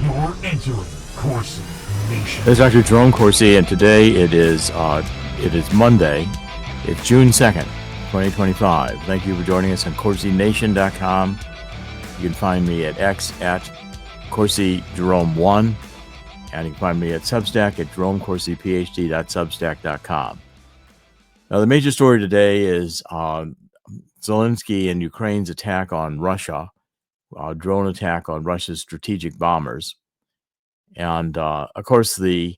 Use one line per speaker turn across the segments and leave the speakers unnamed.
You're entering Corsi Nation.
This is Dr. Jerome Corsi, and today it is Monday. It's June 2nd, 2025. Thank you for joining us on CorsiNation.com. You can find me at X at CorsiJerome1, and you can find me at Substack at JeromeCorsiPhD.substack.com. Now, the major story today is Zelenskyy and Ukraine's attack on Russia, drone attack on Russia's strategic bombers. And, of course, the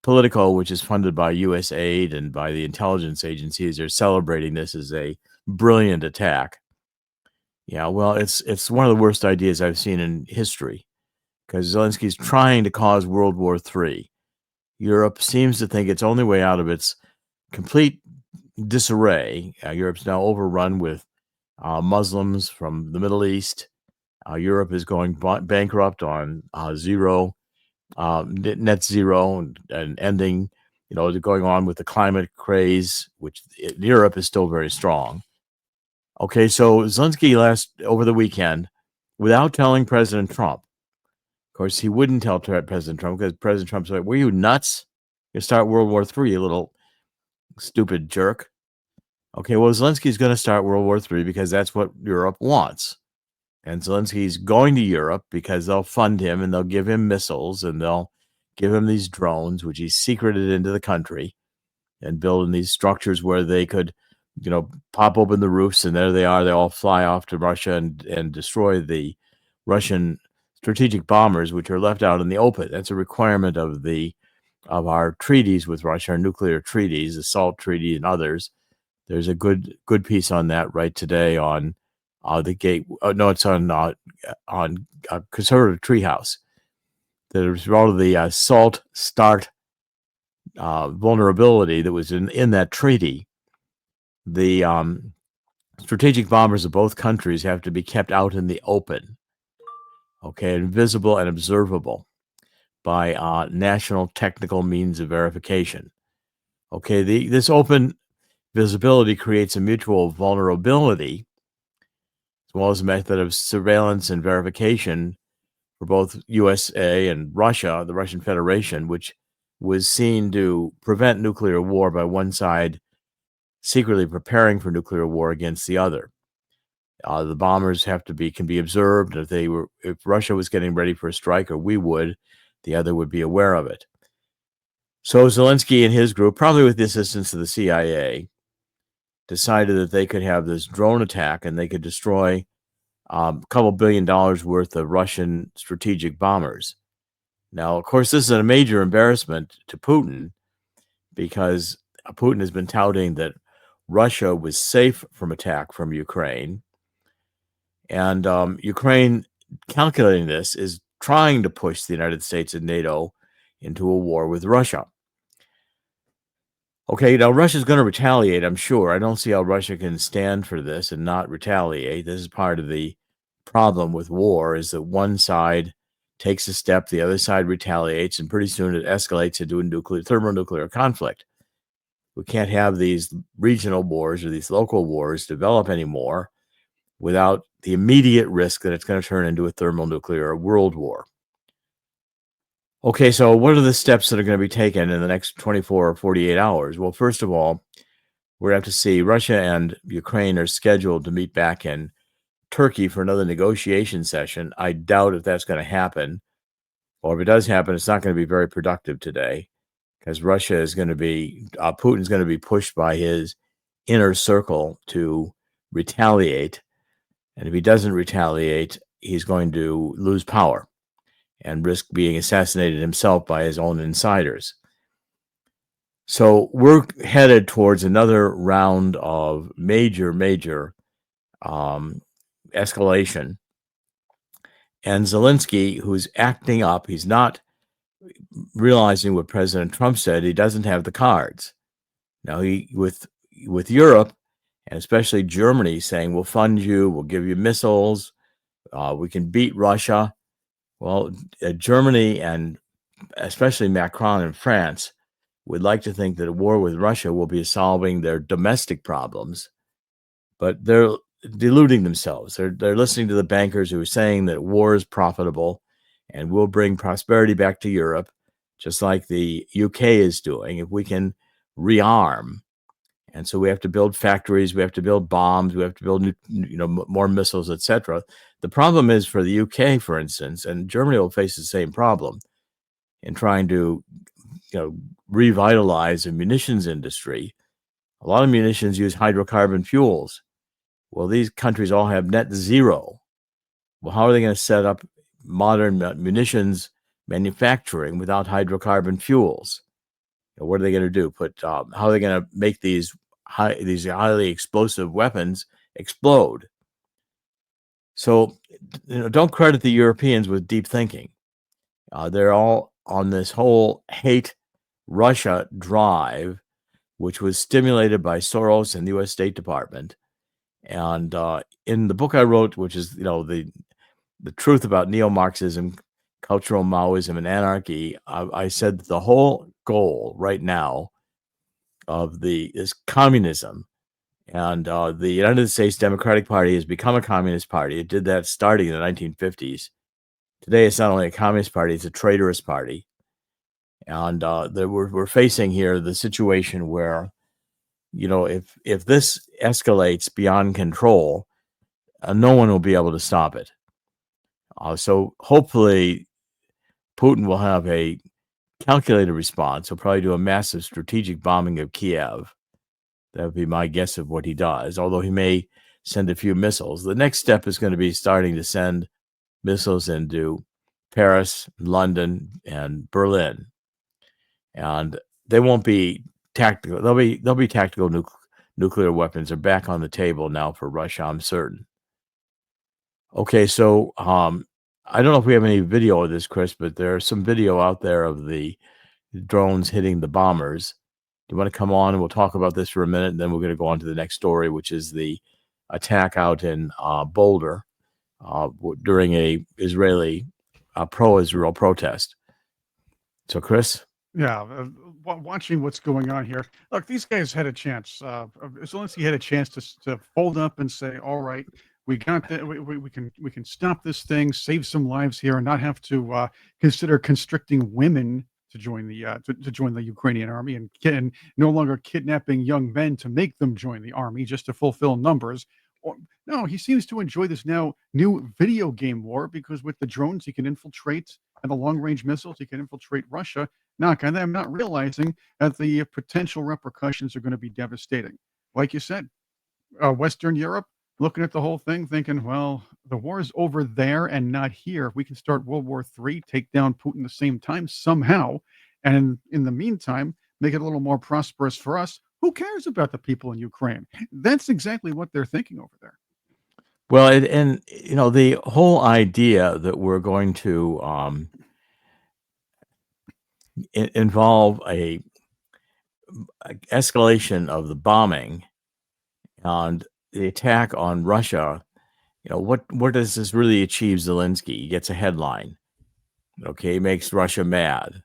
Politico, which is funded by U.S. aid and by the intelligence agencies, are celebrating this as a brilliant attack. Yeah, well, it's one of the worst ideas I've seen in history, because Zelensky's trying to cause World War III. Europe seems to think its only way out of its complete disarray. Europe's now overrun with Muslims from the Middle East. Europe is going bankrupt on net zero and ending, going on with the climate craze, which in Europe is still very strong. Okay, so Zelenskyy over the weekend, without telling President Trump, of course, he wouldn't tell President Trump because President Trump's like, were you nuts? You start World War III, you little stupid jerk. Okay, well, Zelensky's going to start World War III because that's what Europe wants. And Zelensky's going to Europe because they'll fund him and they'll give him missiles and they'll give him these drones, which he's secreted into the country, and building these structures where they could, pop open the roofs and there they are. They all fly off to Russia and destroy the Russian strategic bombers, which are left out in the open. That's a requirement of our treaties with Russia, our nuclear treaties, the SALT Treaty and others. There's a good piece on that right today on the gate. It's on Conservative Treehouse. There's all of the SALT START vulnerability that was in that treaty. The strategic bombers of both countries have to be kept out in the open, okay, invisible and observable by national technical means of verification. Okay, this open visibility creates a mutual vulnerability, as well as a method of surveillance and verification for both USA and Russia, the Russian Federation, which was seen to prevent nuclear war by one side secretly preparing for nuclear war against the other. The bombers can be observed. If Russia was getting ready for a strike, or we would, the other would be aware of it. So Zelenskyy and his group, probably with the assistance of the CIA, decided that they could have this drone attack and they could destroy a couple $1 billion worth of Russian strategic bombers. Now, of course, this is a major embarrassment to Putin, because Putin has been touting that Russia was safe from attack from Ukraine. And Ukraine, calculating this, is trying to push the United States and NATO into a war with Russia. Okay, now Russia's going to retaliate, I'm sure. I don't see how Russia can stand for this and not retaliate. This is part of the problem with war, is that one side takes a step, the other side retaliates, and pretty soon it escalates into a thermonuclear conflict. We can't have these regional wars or these local wars develop anymore without the immediate risk that it's going to turn into a thermonuclear world war. Okay, so what are the steps that are going to be taken in the next 24 or 48 hours? Well, first of all, we're going to have to see Russia and Ukraine are scheduled to meet back in Turkey for another negotiation session. I doubt if that's going to happen. Or if it does happen, it's not going to be very productive today, because Russia is going to be, Putin's going to be pushed by his inner circle to retaliate. And if he doesn't retaliate, he's going to lose power and risk being assassinated himself by his own insiders. So we're headed towards another round of major escalation. And Zelenskyy, who's acting up, he's not realizing what President Trump said. He doesn't have the cards. Now, with Europe, and especially Germany, saying, we'll fund you, we'll give you missiles, we can beat Russia. Well, Germany and especially Macron and France would like to think that a war with Russia will be solving their domestic problems, but they're deluding themselves. They're listening to the bankers who are saying that war is profitable and we'll bring prosperity back to Europe, just like the UK is doing, if we can rearm. And so we have to build factories, we have to build bombs, we have to build more missiles, etc. The problem is for the UK, for instance, and Germany will face the same problem in trying to revitalize the munitions industry. A lot of munitions use hydrocarbon fuels. Well, these countries all have net zero. Well, how are they going to set up modern munitions manufacturing without hydrocarbon fuels? What are they going to do? How are they going to make these highly explosive weapons explode? So, don't credit the Europeans with deep thinking. They're all on this whole hate Russia drive, which was stimulated by Soros and the U.S. State Department. And in the book I wrote, which is the truth about neo-Marxism, cultural Maoism, and anarchy, I said that the whole goal right now of is communism. And the United States Democratic Party has become a communist party. It did that starting in the 1950s. Today, it's not only a communist party, it's a traitorous party. And we're facing here the situation where, if this escalates beyond control, no one will be able to stop it. So hopefully Putin will have a calculated response. He'll probably do a massive strategic bombing of Kiev. That would be my guess of what he does, although he may send a few missiles. The next step is going to be starting to send missiles into Paris, London, and Berlin. And they won't be tactical. They'll be tactical nuclear weapons are back on the table now for Russia, I'm certain. Okay, so I don't know if we have any video of this, Chris, but there's some video out there of the drones hitting the bombers. Do you want to come on and we'll talk about this for a minute, and then we're going to go on to the next story, which is the attack out in Boulder during a Israeli pro-Israel protest. So, Chris?
Yeah, watching what's going on here. Look, these guys had a chance. Zelenskyy had a chance to fold up and say, "All right, we got that. We can stop this thing, save some lives here, and not have to consider constricting women to join the to join the Ukrainian army, and no longer kidnapping young men to make them join the army just to fulfill numbers." No, he seems to enjoy this now new video game war, because with the drones he can infiltrate, and the long range missiles he can infiltrate Russia. And I'm not realizing that the potential repercussions are going to be devastating. Like you said, Western Europe looking at the whole thing, thinking, well, the war is over there and not here. We can start World War III, take down Putin the same time somehow, and in the meantime, make it a little more prosperous for us. Who cares about the people in Ukraine? That's exactly what they're thinking over there.
Well, the whole idea that we're going to involve a escalation of the bombing and the attack on Russia, what does this really achieve? Zelenskyy, he gets a headline. Okay, makes Russia mad,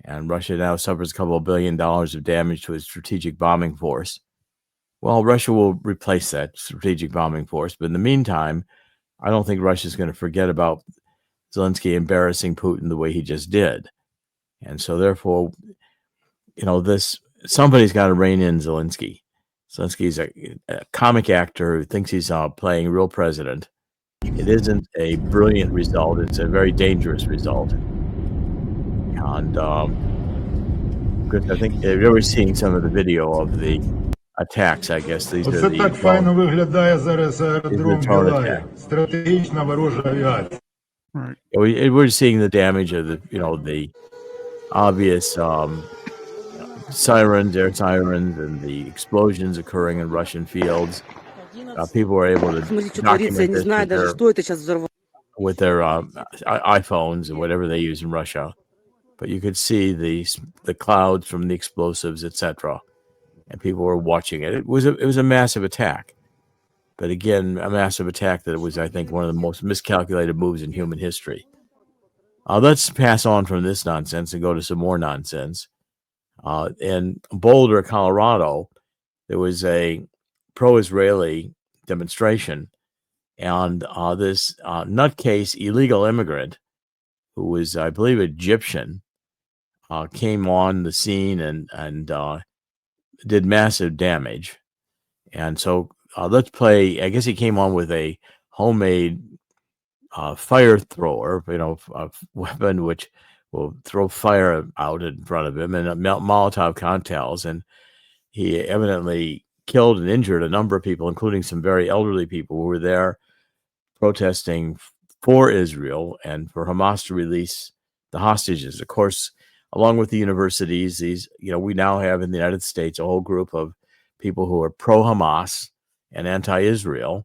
and Russia now suffers a couple of $1 billion of damage to its strategic bombing force. Well, Russia will replace that strategic bombing force, but in the meantime, I don't think Russia's going to forget about Zelenskyy embarrassing Putin the way he just did. And so therefore, somebody's got to rein in Zelenskyy. Zelensky's a comic actor who thinks he's playing real president. It isn't a brilliant result. It's a very dangerous result. And because I think you're already seeing some of the video of the attacks, I guess. These are the
так файно виглядає зараз аеродром Гілая. Стратегічна ворожа авіація.
Right.
We're seeing the damage of the obvious sirens, air sirens, and the explosions occurring in Russian fields. People were able to document this with their iPhones and whatever they use in Russia. But you could see the clouds from the explosives, etc. And people were watching it. It was a massive attack. But again, a massive attack that was, I think, one of the most miscalculated moves in human history. Let's pass on from this nonsense and go to some more nonsense. In Boulder, Colorado, there was a pro-Israeli demonstration, and this nutcase illegal immigrant who was, I believe, Egyptian, came on the scene and did massive damage. And so let's play. I guess he came on with a homemade fire thrower, a weapon which will throw fire out in front of him, and Molotov cocktails. And he evidently killed and injured a number of people, including some very elderly people who were there protesting for Israel and for Hamas to release the hostages. Of course, along with the universities, we now have in the United States a whole group of people who are pro-Hamas and anti-Israel,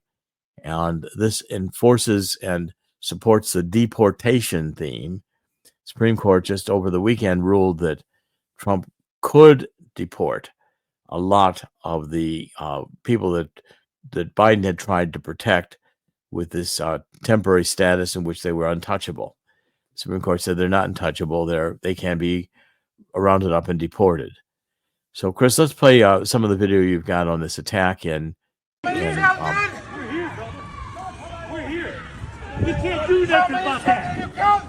and this enforces and supports the deportation theme. Supreme Court just over the weekend ruled that Trump could deport a lot of the people that Biden had tried to protect with this temporary status in which they were untouchable. Supreme Court said they're not untouchable. They can be rounded up and deported. So, Chris, let's play some of the video you've got on this attack in
We're here. We can't do nothing about that.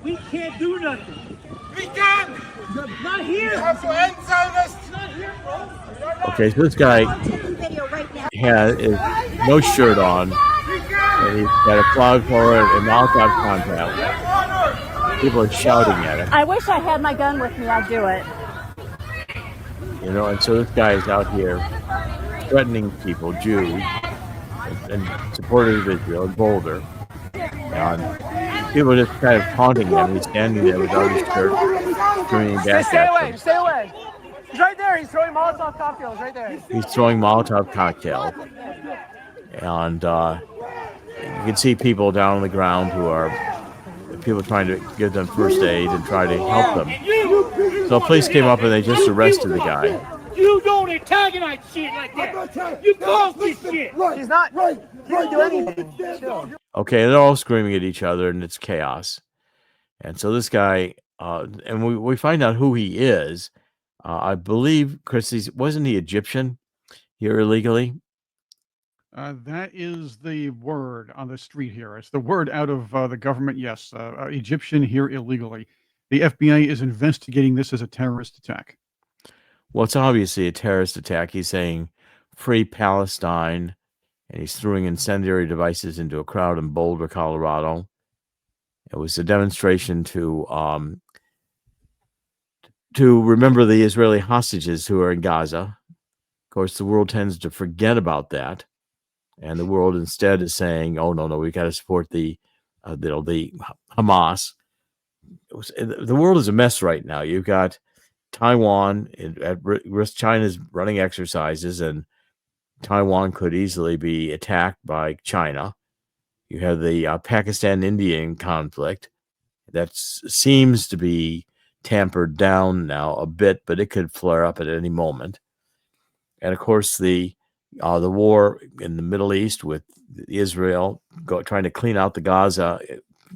We can't do nothing.
We can!
Not here.
You have to end Zionist!
Not here, bro.
Okay, so this guy has no shirt on, and he's got a flag for it and Molotov contact. People are shouting at him.
I wish I had my gun with me. I'd do it.
And so this guy is out here threatening people, Jews, and supporters of Israel in Boulder. And people are just kind of taunting him. He's standing there without his shirt, screaming back
Stay
at
away,
them.
stay away. He's right there. He's throwing Molotov cocktails right there.
He's throwing Molotov cocktails. And you can see people down on the ground who are people trying to give them first aid and try to help them. So police came up and they just arrested the guy.
You don't antagonize shit like that. You caused this shit.
He's not. He didn't do anything. Chill.
Okay, they're all screaming at each other and it's chaos. And so this guy, and we find out who he is. I believe, Chris, wasn't he Egyptian here illegally?
That is the word on the street here. It's the word out of the government. Yes, Egyptian here illegally. The FBI is investigating this as a terrorist attack.
Well, it's obviously a terrorist attack. He's saying free Palestine, and he's throwing incendiary devices into a crowd in Boulder, Colorado. It was a demonstration to remember the Israeli hostages who are in Gaza. Of course, the world tends to forget about that. And the world instead is saying, "Oh no, we got to support the Hamas." The world is a mess right now. You've got Taiwan at risk. China's running exercises, and Taiwan could easily be attacked by China. You have the Pakistan-Indian conflict that seems to be tampered down now a bit, but it could flare up at any moment. And of course, the war in the Middle East with Israel trying to clean out the Gaza,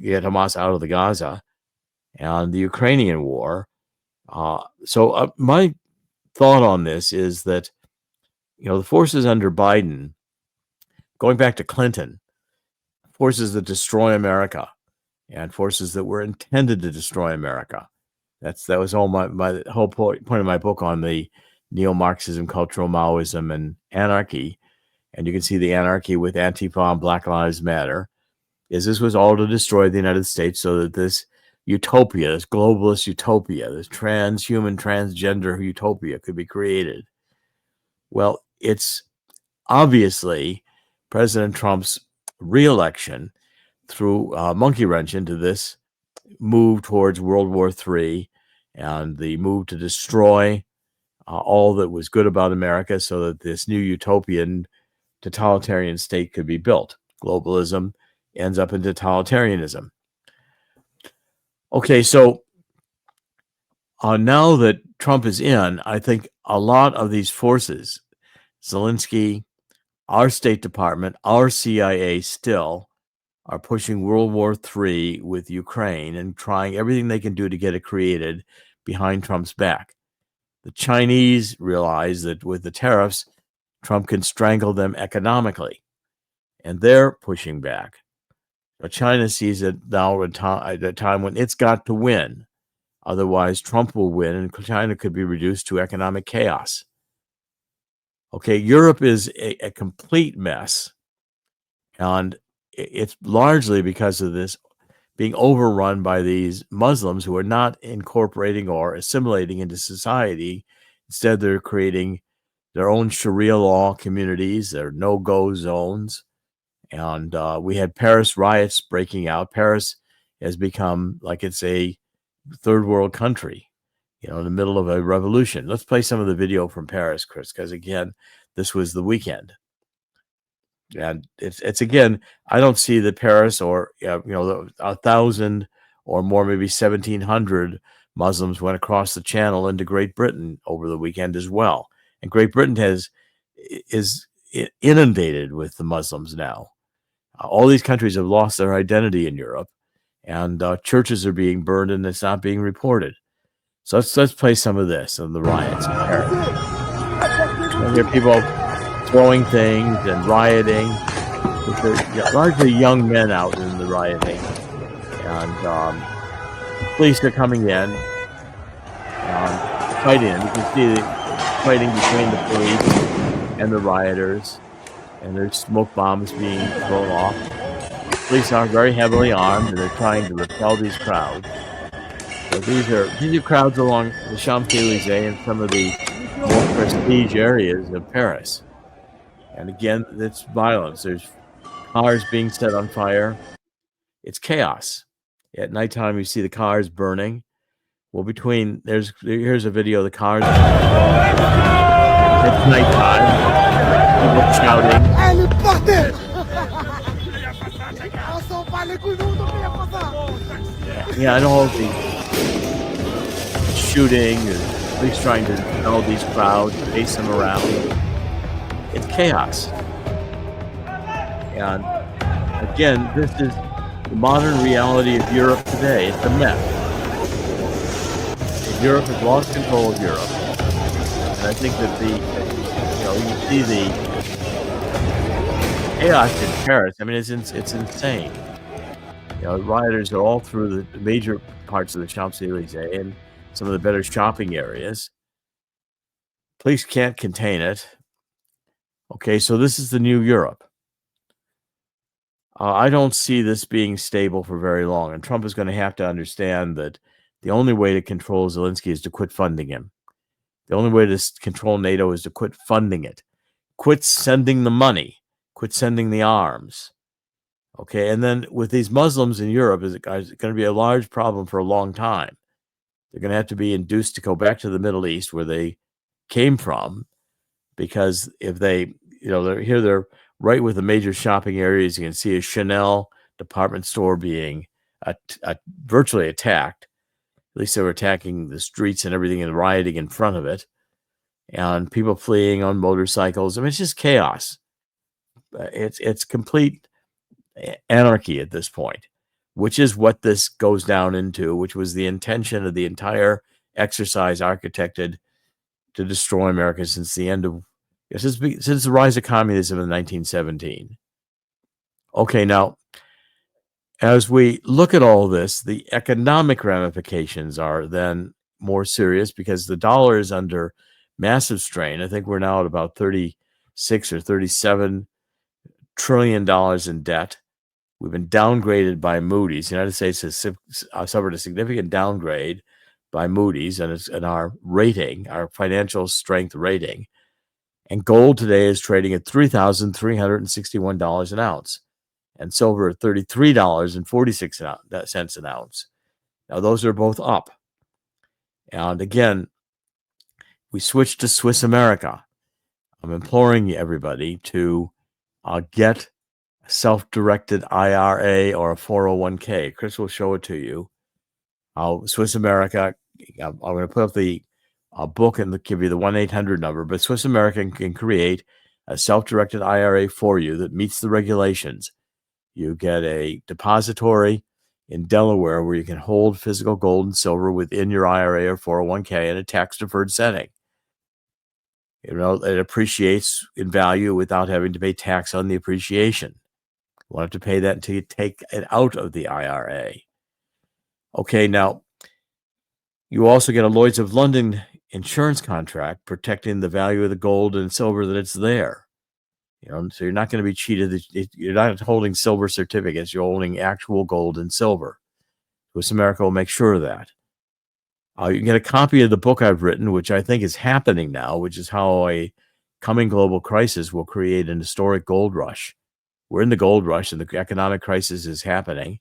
get Hamas out of the Gaza, and the Ukrainian war. So my thought on this is that, the forces under Biden, going back to Clinton, forces that destroy America and forces that were intended to destroy America. That was all my whole point of my book on the neo-Marxism, cultural Maoism, and anarchy. And you can see the anarchy with Antifa and Black Lives Matter. This was all to destroy the United States so that this utopia, this globalist utopia, this transhuman, transgender utopia could be created. Well, it's obviously President Trump's re-election threw a monkey wrench into this move towards World War III and the move to destroy all that was good about America so that this new utopian totalitarian state could be built. Globalism ends up in totalitarianism. Okay, so now that Trump is in, I think a lot of these forces, Zelenskyy, our State Department, our CIA still are pushing World War III with Ukraine and trying everything they can do to get it created behind Trump's back. The Chinese realize that with the tariffs, Trump can strangle them economically, and they're pushing back. China sees it now at a time when it's got to win. Otherwise, Trump will win and China could be reduced to economic chaos. Okay, Europe is a complete mess. And it's largely because of this being overrun by these Muslims who are not incorporating or assimilating into society. Instead, they're creating their own Sharia law communities, their no-go zones. And we had Paris riots breaking out. Paris has become like it's a third world country, in the middle of a revolution. Let's play some of the video from Paris, Chris, because again, this was the weekend. And it's again, I don't see that Paris or 1,000 or more, maybe 1,700 Muslims went across the channel into Great Britain over the weekend as well. And Great Britain is inundated with the Muslims now. All these countries have lost their identity in Europe, and churches are being burned, and it's not being reported. So let's play some of this on the riots in Paris. You hear people throwing things and rioting. With largely young men out in the rioting, and police are coming in, fighting. You can see the fighting between the police and the rioters, and there's smoke bombs being thrown off. The police are very heavily armed, and they're trying to repel these crowds. So these are crowds along the Champs-Élysées and some of the more prestige areas of Paris. And again, it's violence. There's cars being set on fire. It's chaos. At nighttime, you see the cars burning. Well, here's a video of the cars. It's nighttime. People shouting. Yeah, and all the shooting, and police trying to control these crowds, chase them around. It's chaos. And again, this is the modern reality of Europe today. It's a mess. Europe has lost control of Europe. And I think that you see the chaos in Paris. I mean, it's insane. Rioters are all through the major parts of the Champs-Élysées and some of the better shopping areas. Police can't contain it. Okay, so this is the new Europe. I don't see this being stable for very long, and Trump is going to have to understand that the only way to control Zelenskyy is to quit funding him. The only way to control NATO is to quit funding it. Quit sending the money. Quit sending the arms. Okay, and then with these Muslims in Europe, it's going to be a large problem for a long time. They're going to have to be induced to go back to the Middle East where they came from, because if they, they're right with the major shopping areas. You can see a Chanel department store being virtually attacked. At least they were attacking the streets and everything and rioting in front of it. And people fleeing on motorcycles. I mean, it's just chaos. It's complete anarchy at this point, which is what this goes down into, which was the intention of the entire exercise architected to destroy America since the rise of communism in 1917. Okay, now, as we look at all this, the economic ramifications are then more serious because the dollar is under massive strain. I think we're now at about $36 or $37 trillion in debt. We've been downgraded by Moody's. The United States has suffered a significant downgrade by Moody's and our rating, our financial strength rating. And gold today is trading at $3,361 an ounce, and silver at $33.46 an ounce. Now, those are both up. And again, we switched to Swiss America. I'm imploring everybody to get a self-directed IRA or a 401k. Chris will show it to you. Swiss America, I'm going to put up the book and give you the 1-800 number, but Swiss American can create a self-directed IRA for you that meets the regulations. You get a depository in Delaware where you can hold physical gold and silver within your IRA or 401k in a tax-deferred setting. It appreciates in value without having to pay tax on the appreciation, won't have to pay that until you take it out of the IRA. Okay, now you also get a Lloyd's of London insurance contract protecting the value of the gold and silver that it's there. So you're not going to be cheated. You're not holding silver certificates. You're holding actual gold and silver. US America will make sure of that. You can get a copy of the book I've written, which I think is happening now, which is how a coming global crisis will create an historic gold rush. We're in the gold rush, and the economic crisis is happening.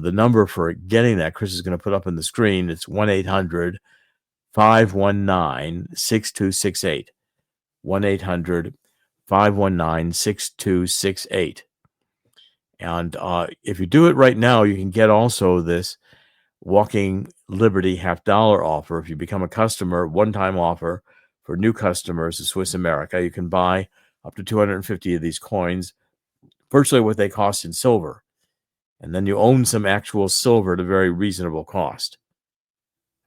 The number for getting that, Chris is going to put up on the screen. It's 1-800-519-6268. 1-800-519-6268. And if you do it right now, you can get also this Walking Liberty $50 offer. If you become a customer, one-time offer for new customers of Swiss America, you can buy up to 250 of these coins, virtually what they cost in silver. And then you own some actual silver at a very reasonable cost.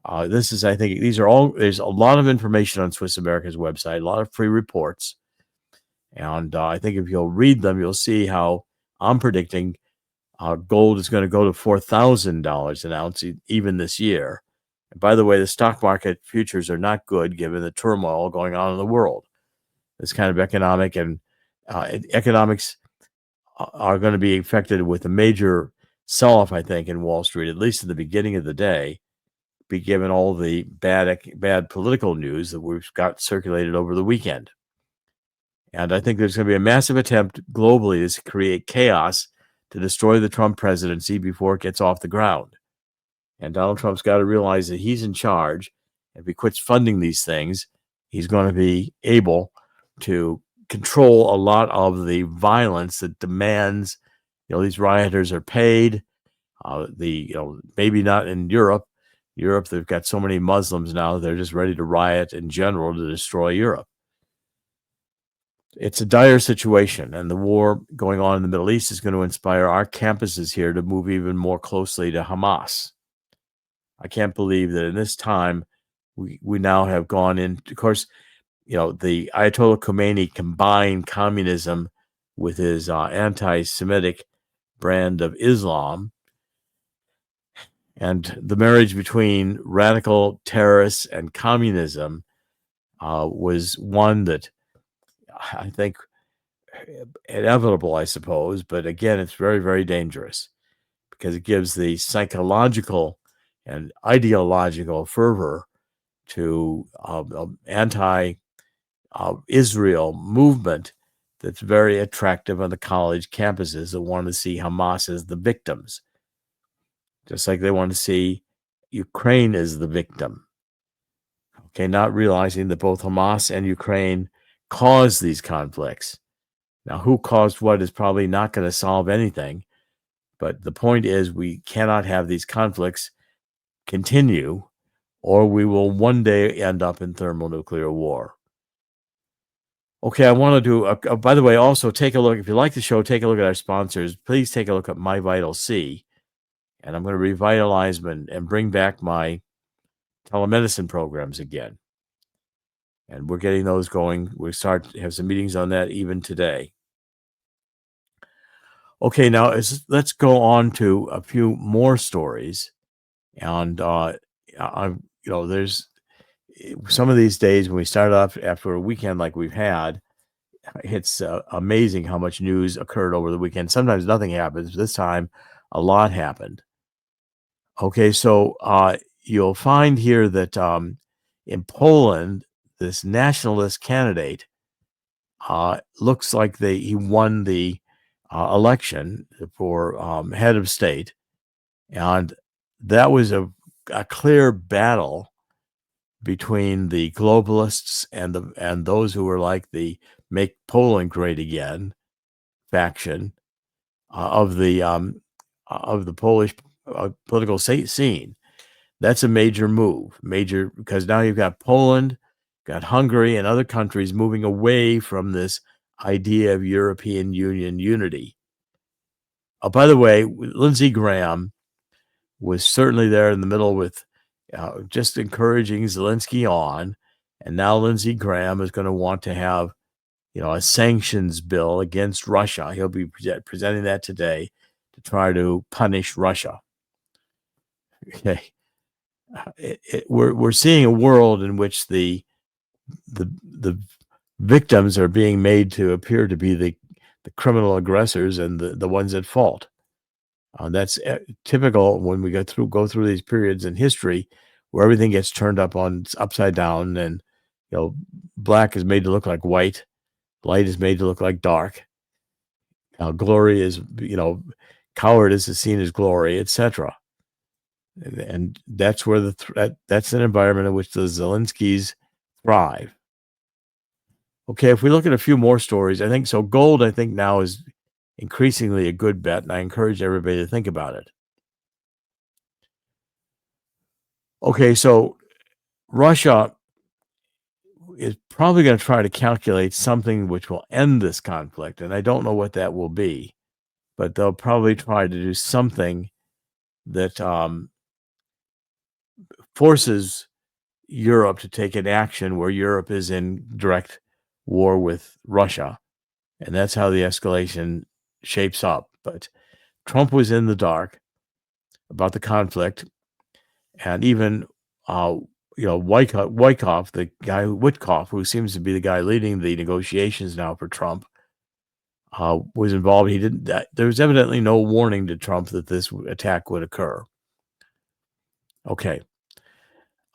There's a lot of information on Swiss America's website, a lot of free reports. And I think if you'll read them, you'll see how I'm predicting gold is going to go to $4,000 an ounce even this year. And by the way, the stock market futures are not good given the turmoil going on in the world. This kind of economics are going to be affected with a major sell-off, I think, in Wall Street, at least at the beginning of the day, be given all the bad political news that we've got circulated over the weekend. And I think there's going to be a massive attempt globally to create chaos to destroy the Trump presidency before it gets off the ground. And Donald Trump's got to realize that he's in charge. If he quits funding these things, he's going to be able to control a lot of the violence that demands, these rioters are paid. Maybe not in Europe. Europe, they've got so many Muslims now, they're just ready to riot in general to destroy Europe. It's a dire situation, and the war going on in the Middle East is going to inspire our campuses here to move even more closely to Hamas. I can't believe that in this time we now have gone in. Of course, the Ayatollah Khomeini combined communism with his anti-Semitic brand of Islam, and the marriage between radical terrorists and communism was one that I think inevitable, I suppose, but again, it's very, very dangerous because it gives the psychological and ideological fervor to anti-Israel movement that's very attractive on the college campuses that want to see Hamas as the victims, just like they want to see Ukraine as the victim. Okay, not realizing that both Hamas and Ukraine caused these conflicts. Now, who caused what is probably not going to solve anything, but the point is we cannot have these conflicts continue, or we will one day end up in thermonuclear war. Okay, I want to do, by the way, also take a look, if you like the show, take a look at our sponsors. Please take a look at My Vital C, and I'm going to revitalize them and bring back my telemedicine programs again. And we're getting those going. We start to have some meetings on that even today. Okay, now let's go on to a few more stories. And there's some of these days when we start off after a weekend like we've had, it's amazing how much news occurred over the weekend. Sometimes nothing happens. This time, a lot happened. Okay, so you'll find here that in Poland, this nationalist candidate looks like he won the election for head of state, and that was a clear battle between the globalists and those who were like the "Make Poland Great Again" faction of the Polish political scene. That's a major move, because now you've got Poland, got Hungary, and other countries moving away from this idea of European Union unity. By the way, Lindsey Graham was certainly there in the middle with just encouraging Zelenskyy on, and now Lindsey Graham is going to want to have a sanctions bill against Russia. He'll be presenting that today to try to punish Russia. Okay, we're seeing a world in which the victims are being made to appear to be the criminal aggressors and the ones at fault. That's typical when we go through these periods in history where everything gets turned upside down, and black is made to look like white, light is made to look like dark. Glory is, cowardice is seen as glory, etc. And that's where that's an environment in which the Zelenskys thrive. Okay, if we look at a few more stories, I think gold, now is increasingly a good bet, and I encourage everybody to think about it. Okay, so Russia is probably going to try to calculate something which will end this conflict, and I don't know what that will be, but they'll probably try to do something that forces Europe to take an action where Europe is in direct war with Russia, and that's how the escalation shapes up. But Trump was in the dark about the conflict, and even Witkoff, the guy Witkoff, who seems to be the guy leading the negotiations now for Trump, was involved. There was evidently no warning to Trump that this attack would occur. Okay.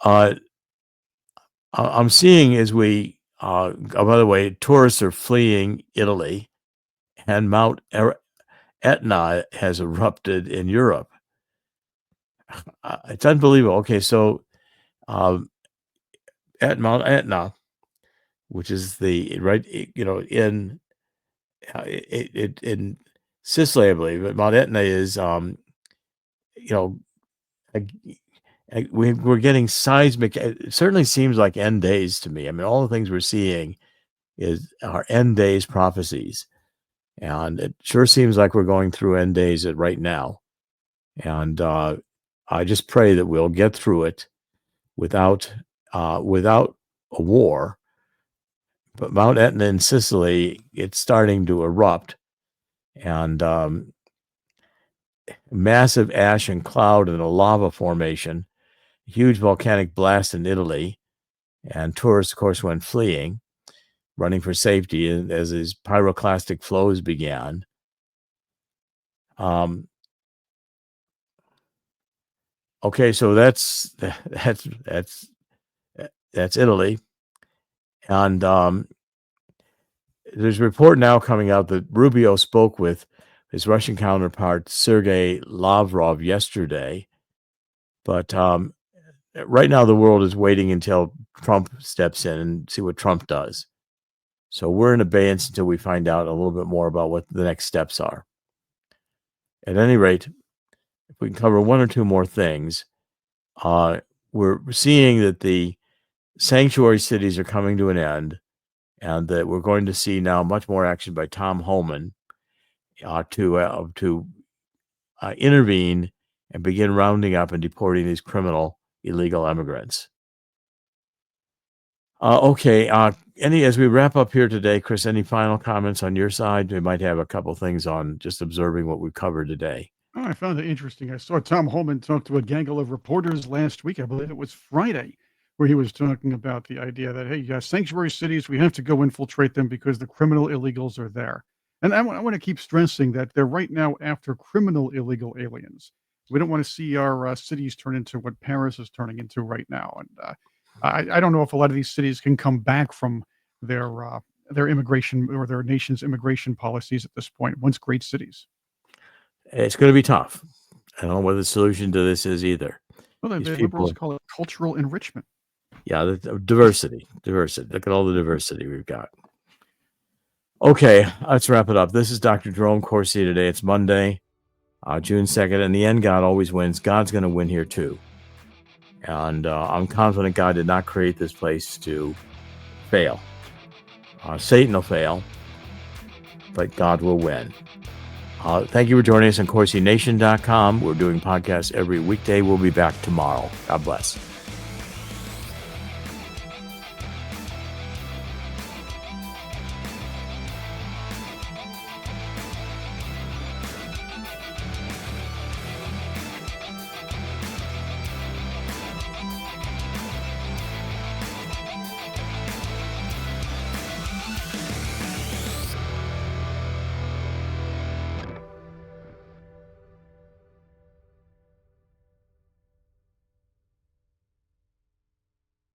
I'm seeing as we, by the way, tourists are fleeing Italy, and Mount Etna has erupted in Europe. It's unbelievable. Okay, so at Mount Etna, which is in Sicily, I believe, but Mount Etna is we're getting seismic. It certainly seems like end days to me. I mean, all the things we're seeing are end days prophecies, and it sure seems like we're going through end days right now. And I just pray that we'll get through it without a war. But Mount Etna in Sicily, it's starting to erupt, and massive ash and cloud and a lava formation, huge volcanic blast in Italy, and tourists, of course, went fleeing, running for safety as these pyroclastic flows began. Okay, so that's Italy, and there's a report now coming out that Rubio spoke with his Russian counterpart Sergei Lavrov yesterday, but right now the world is waiting until Trump steps in and see what Trump does. So we're in abeyance until we find out a little bit more about what the next steps are. At any rate, if we can cover one or two more things, we're seeing that the sanctuary cities are coming to an end, and that we're going to see now much more action by Tom Homan to intervene and begin rounding up and deporting these criminal illegal immigrants. As we wrap up here today, Chris, any final comments on your side? We might have a couple things on just observing what we covered today.
Oh, I found it interesting. I saw Tom Homan talk to a gaggle of reporters last week. I believe it was Friday, where he was talking about the idea that, hey, sanctuary cities, we have to go infiltrate them because the criminal illegals are there. And I want to keep stressing that they're right now after criminal illegal aliens. We don't want to see our cities turn into what Paris is turning into right now. And I don't know if a lot of these cities can come back from their immigration or their nation's immigration policies at this point, once great cities.
It's going to be tough. I don't know what the solution to this is either.
Well, the liberals call it cultural enrichment.
Yeah, the diversity. Look at all the diversity we've got. Okay, let's wrap it up. This is Dr. Jerome Corsi today. It's Monday, June 2nd, and the end, God always wins. God's going to win here too. And I'm confident God did not create this place to fail. Satan will fail, but God will win. Thank you for joining us on CorsiNation.com. We're doing podcasts every weekday. We'll be back tomorrow. God bless.